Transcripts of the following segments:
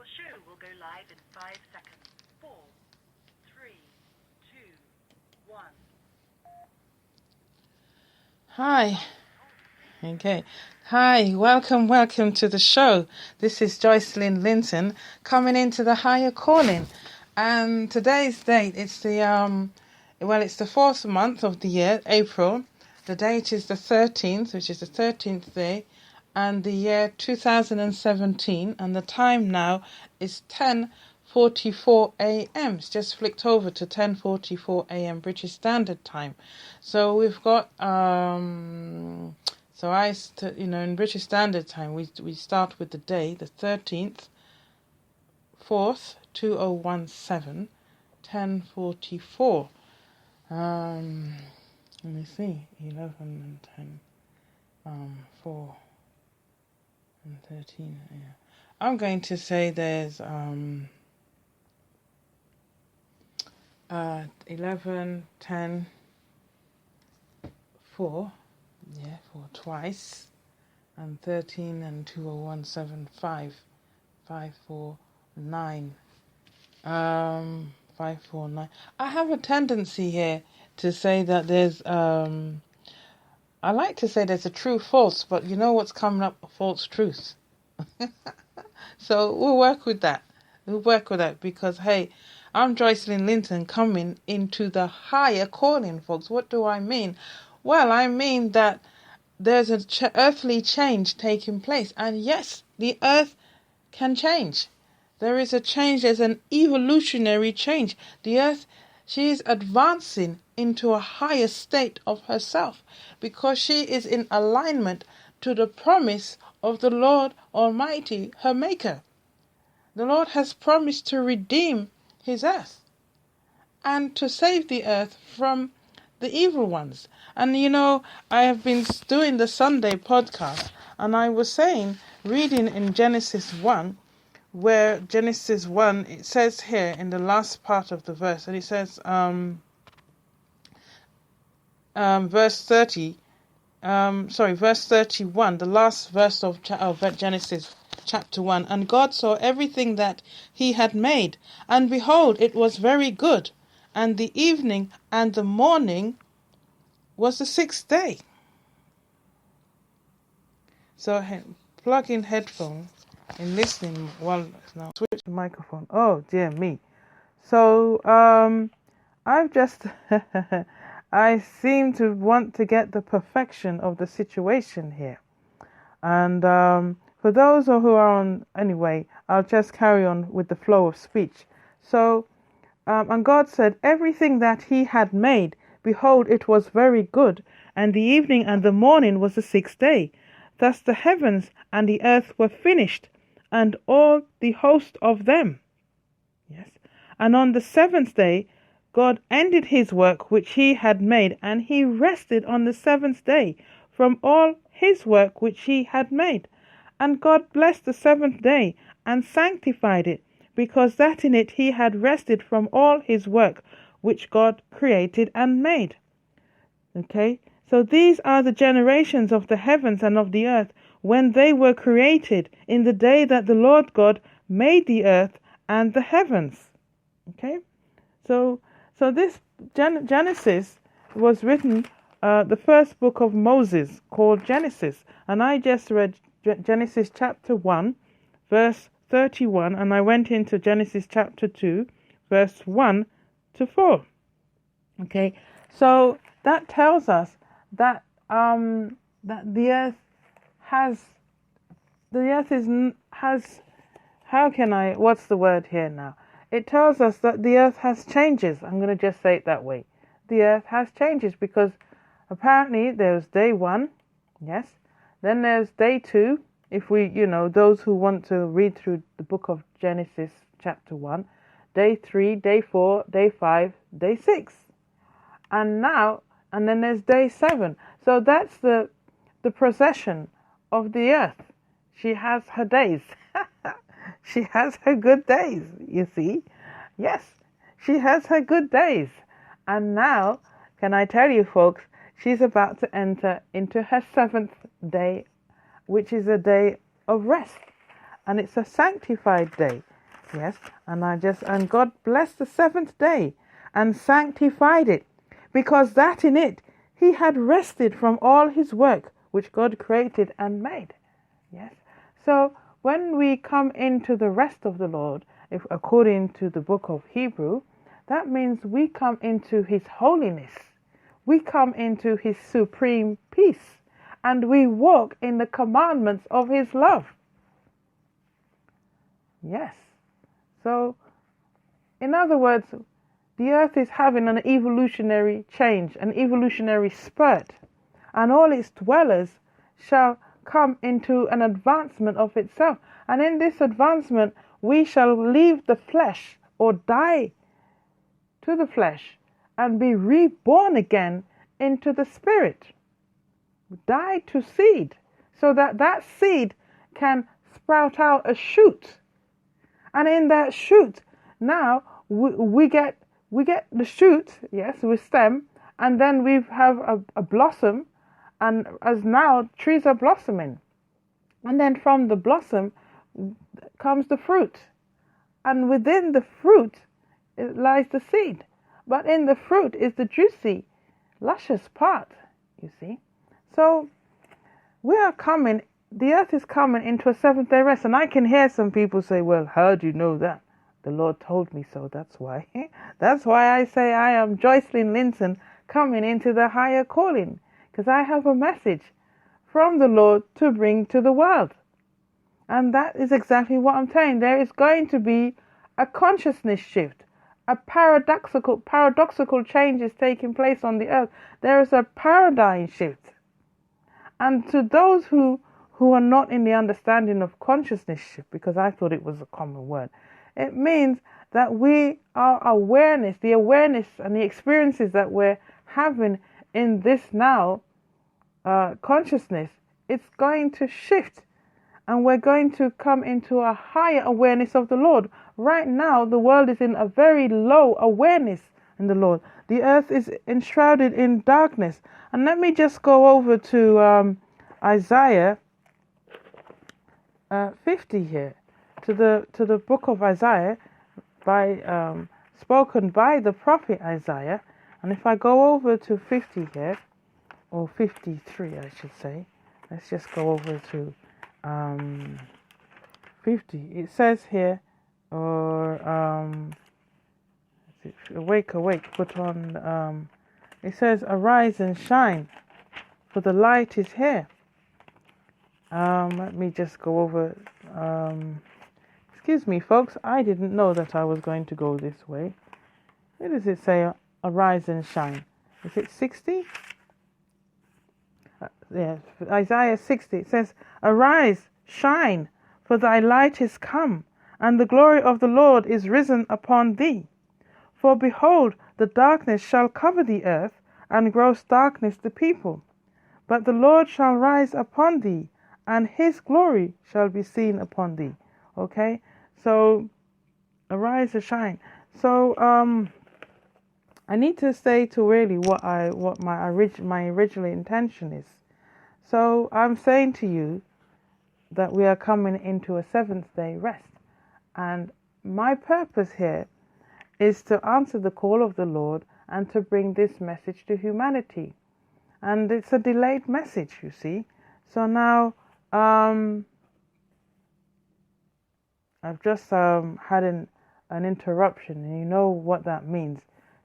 Your show will go live in 5 seconds. 4, 3, 2, 1. Hi. Okay. Hi, welcome to the show. This is Joycelyn Linton coming into the higher calling. And today's date, it's the 4th month of the year, April. The date is the 13th, which is the 13th day, and the year 2017, and the time now is 10:44 a.m. It's just flicked over to 10:44 a.m. British Standard Time. So we've got in British Standard Time we start with the day, the 13th, 4th, 2017, 10:44. Let me see, 11 and 10, 4 and 13. Yeah. I'm going to say there's 11, 10, 4, 4 twice, and 13 and 2017, 5, 5, 4, 9, 5, 4, 9. I have a tendency here to say that there's I like to say there's a true false, but you know what's coming up? A false truth. So we'll work with that. Because, hey, I'm Joycelyn Linton coming into the higher calling, folks. What do I mean? Well, I mean that there's an earthly change taking place. And yes, the earth can change. There is a change. There's an evolutionary change. The earth, she is advancing into a higher state of herself because she is in alignment to the promise of the Lord Almighty, her Maker. The Lord has promised to redeem his earth and to save the earth from the evil ones. And I have been doing the Sunday podcast, and I was reading in Genesis 1, where Genesis 1, it says here in the last part of the verse, and it says, verse 31, the last verse of Genesis chapter 1. And God saw everything that he had made, and behold, it was very good. And the evening and the morning was the 6th day. So plug in headphones and listening while now switch the microphone. Oh dear me. So I've just I seem to want to get the perfection of the situation here. And for those who are on, anyway, I'll just carry on with the flow of speech. So, and God said, everything that he had made, behold, it was very good. And the evening and the morning was the 6th day. Thus the heavens and the earth were finished, and all the host of them. Yes. And on the 7th day, God ended his work which he had made, and he rested on the 7th day from all his work which he had made. And God blessed the 7th day and sanctified it, because that in it he had rested from all his work which God created and made. Okay, so these are the generations of the heavens and of the earth when they were created in the day that the Lord God made the earth and the heavens. Okay, so this Genesis was written, the first book of Moses, called Genesis, and I just read Genesis chapter 1, verse 31, and I went into Genesis chapter 2, verse 1 to 4. Okay, so that tells us that that the earth has what's the word here now? It tells us that the earth has changes. I'm going to just say it that way. The earth has changes because apparently there's day 1, yes. Then there's day 2. If we, those who want to read through the book of Genesis chapter 1, day 3, day 4, day 5, day 6. And then there's day 7. So that's the procession of the earth. She has her days. She has her good days, you see. Yes, she has her good days. And now, can I tell you, folks, she's about to enter into her 7th day, which is a day of rest. And it's a sanctified day. Yes, and God blessed the seventh day and sanctified it, because that in it he had rested from all his work which God created and made. Yes. So when we come into the rest of the Lord, if according to the book of Hebrew, that means we come into his holiness. We come into his supreme peace, and we walk in the commandments of his love. Yes. So, in other words, the earth is having an evolutionary change, an evolutionary spurt, and all its dwellers shall come into an advancement of itself. And in this advancement, we shall leave the flesh, or die to the flesh, and be reborn again into the spirit. Die to seed, so that that seed can sprout out a shoot. And in that shoot, now we get the shoot, yes, with stem, and then we have a blossom, and as now trees are blossoming. And then from the blossom comes the fruit. And within the fruit lies the seed. But in the fruit is the juicy, luscious part, you see. So we are coming, the earth is coming into a seventh day rest. And I can hear some people say, well, how do you know that? The Lord told me so, that's why. That's why I say I am Joycelyn Linton coming into the higher calling. Because I have a message from the Lord to bring to the world. And that is exactly what I'm saying. There is going to be a consciousness shift. A paradoxical change is taking place on the earth. There is a paradigm shift. And to those who are not in the understanding of consciousness shift, because I thought it was a common word, it means that our awareness, the awareness and the experiences that we're having in this now consciousness, it's going to shift. And we're going to come into a higher awareness of the Lord. Right now, the world is in a very low awareness in the Lord. The earth is enshrouded in darkness. And let me just go over to Isaiah 50 here, to the book of Isaiah, spoken by the prophet Isaiah. And if I go over to 50 here, or 53, I should say. Let's just go over to 50. It says here, awake, put on, it says, arise and shine, for the light is here. Let me just go over, excuse me, folks, I didn't know that I was going to go this way. Where does it say, arise and shine? Is it 60? Yes, Isaiah 60, it says, arise, shine, for thy light is come, and the glory of the Lord is risen upon thee. For behold, the darkness shall cover the earth, and gross darkness the people. But the Lord shall rise upon thee, and his glory shall be seen upon thee. Okay, so arise and shine. So I need to say to really what my original intention is. So I'm saying to you that we are coming into a seventh day rest. And my purpose here is to answer the call of the Lord and to bring this message to humanity. And it's a delayed message, you see. So now I've just had an interruption, and you know what that means.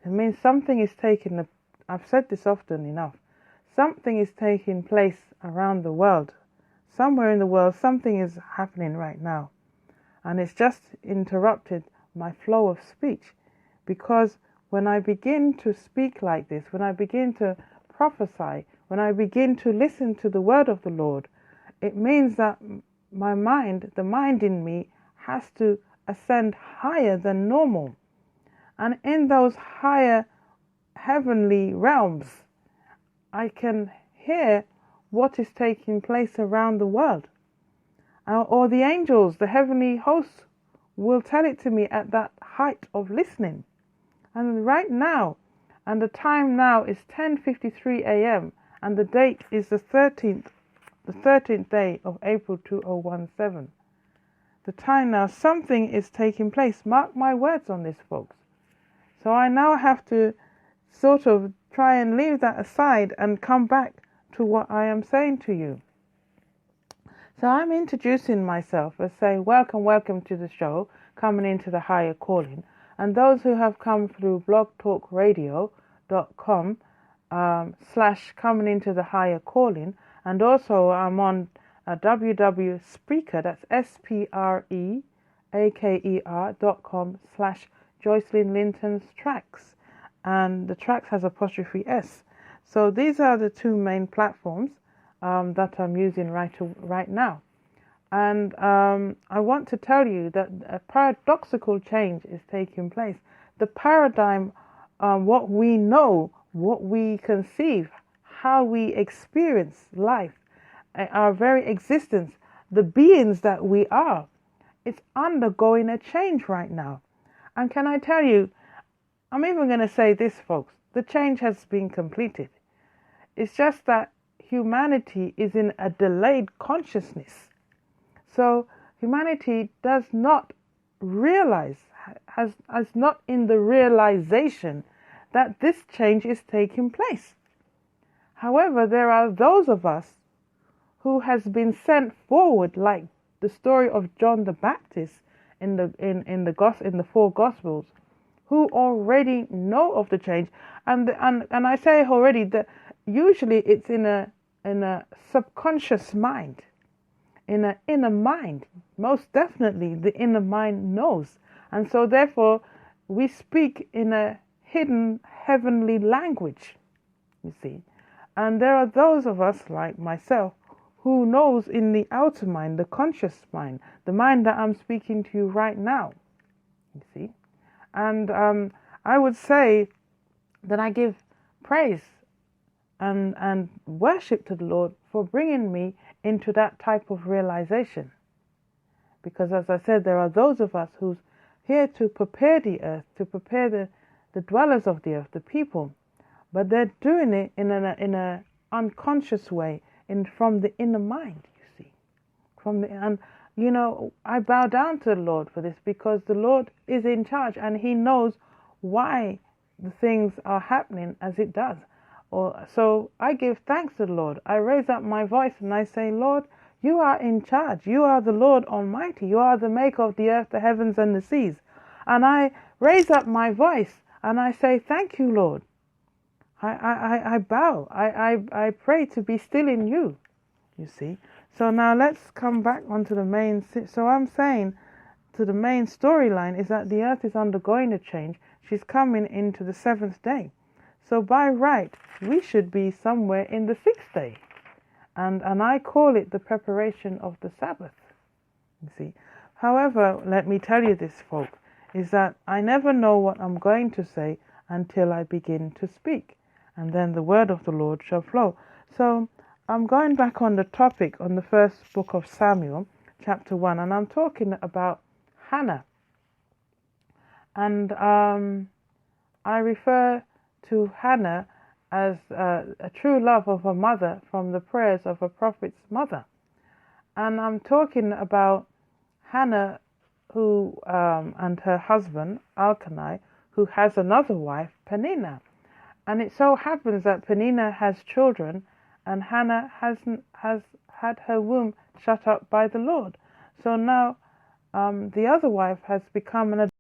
It means something is taking, I've said this often enough, something is taking place around the world. Somewhere in the world, something is happening right now. And it's just interrupted my flow of speech. Because when I begin to speak like this, when I begin to prophesy, when I begin to listen to the word of the Lord, it means that my mind, the mind in me, has to ascend higher than normal. And in those higher heavenly realms, I can hear what is taking place around the world. Or the angels, the heavenly hosts, will tell it to me at that height of listening. And right now, and the time now is 10:53 a.m. and the date is the 13th day of April 2017. the time now. Something is taking place. Mark my words on this, folks. So I now have to sort of try and leave that aside and come back to what I am saying to you. So I'm introducing myself as saying, welcome to the show, coming into the higher calling. And those who have come through blogtalkradio.com / coming into the higher calling. And also I'm on www Spreaker, that's SPREAKER.com / Joycelyn Linton's tracks. And the tracks has apostrophe S. So these are the two main platforms that I'm using right now. And I want to tell you that a paradoxical change is taking place. The paradigm, what we know, what we conceive, how we experience life, our very existence, the beings that we are, it's undergoing a change right now. And can I tell you, I'm even going to say this, folks, the change has been completed. It's just that humanity is in a delayed consciousness. So humanity does not realize, has not in the realization that this change is taking place. However, there are those of us who has been sent forward, like the story of John the Baptist in the four Gospels, who already know of the change, and I say already that usually it's in a subconscious mind, in an inner mind. Most definitely, the inner mind knows, and so therefore we speak in a hidden heavenly language. You see, and there are those of us like myself who knows in the outer mind, the conscious mind, the mind that I'm speaking to you right now. You see. And I would say that I give praise and worship to the Lord for bringing me into that type of realization. Because as I said, there are those of us who's here to prepare the earth, to prepare the dwellers of the earth, the people. But they're doing it in a unconscious way, from the inner mind, you see. And you know, I bow down to the Lord for this, because the Lord is in charge and He knows why the things are happening as it does. So I give thanks to the Lord. I raise up my voice and I say, Lord, you are in charge. You are the Lord Almighty. You are the maker of the earth, the heavens and the seas. And I raise up my voice and I say, thank you, Lord. I bow. I pray to be still in you, you see. So now let's come back onto the main. So I'm saying to the main storyline is that the earth is undergoing a change. She's coming into the 7th day. So by right, we should be somewhere in the 6th day. And I call it the preparation of the Sabbath, you see. However, let me tell you this, folk, is that I never know what I'm going to say until I begin to speak. And then the word of the Lord shall flow. So I'm going back on the topic on the first book of Samuel, chapter 1, and I'm talking about Hannah. And I refer to Hannah as a true love of a mother from the prayers of a prophet's mother. And I'm talking about Hannah, who and her husband, Elkanah, who has another wife, Peninnah. And it so happens that Peninnah has children, and Hannah has had her womb shut up by the Lord. So now the other wife has become an